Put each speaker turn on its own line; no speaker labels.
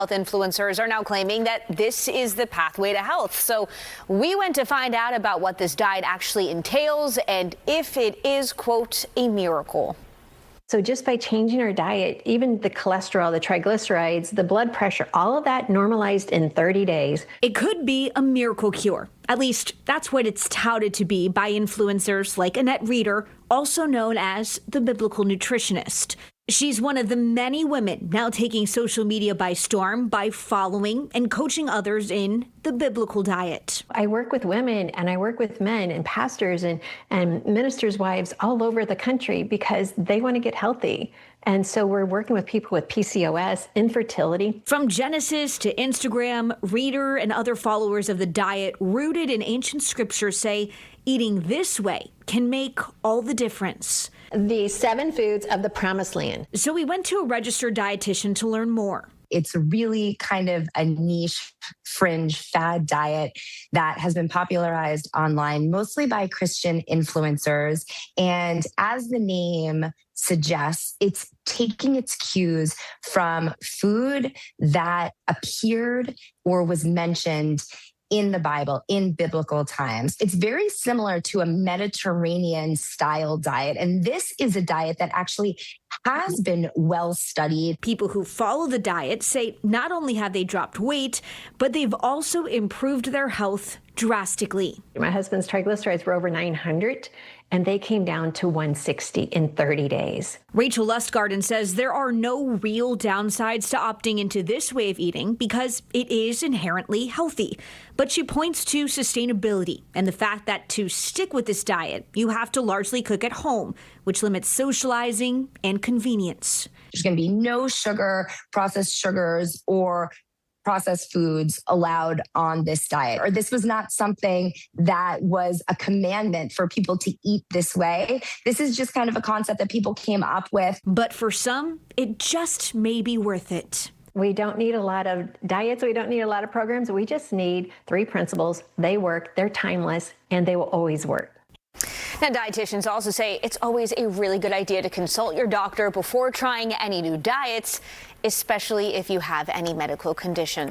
Health influencers are now claiming that this is the pathway to health. So we went to find out about what this diet actually entails and if it is, quote, a miracle.
So just by changing our diet, even the cholesterol, the triglycerides, the blood pressure, all of that normalized in 30 days.
It could be a miracle cure. At least that's what it's touted to be by influencers like Annette Reeder, also known as the biblical nutritionist. She's one of the many women now taking social media by storm by following and coaching others in the biblical diet.
I work with women and I work with men and pastors and ministers' wives all over the country because they want to get healthy. And so we're working with people with PCOS, infertility.
From Genesis to Instagram, Reeder and other followers of the diet rooted in ancient scripture say eating this way can make all the difference.
The 7 foods of the promised land.
So we went to a registered dietitian to learn more.
It's really kind of a niche, fringe fad diet that has been popularized online, mostly by Christian influencers. And as the name suggests, it's taking its cues from food that appeared or was mentioned in the Bible, in biblical times. It's very similar to a Mediterranean style diet. And this is a diet that actually has been well studied.
People who follow the diet say not only have they dropped weight, but they've also improved their health drastically.
My husband's triglycerides were over 900 and they came down to 160 in 30 days.
Rachel Lustgarten says there are no real downsides to opting into this way of eating because it is inherently healthy. But she points to sustainability and the fact that to stick with this diet, you have to largely cook at home, which limits socializing and convenience.
There's going to be no sugar, processed sugars, or processed foods allowed on this diet, or this was not something that was a commandment for people to eat this way. This is just kind of a concept that people came up with.
But for some, it just may be worth it.
We don't need a lot of diets. We don't need a lot of programs. We just need 3 principles. They work, they're timeless, and they will always work.
Now, dietitians also say it's always a really good idea to consult your doctor before trying any new diets, especially if you have any medical conditions.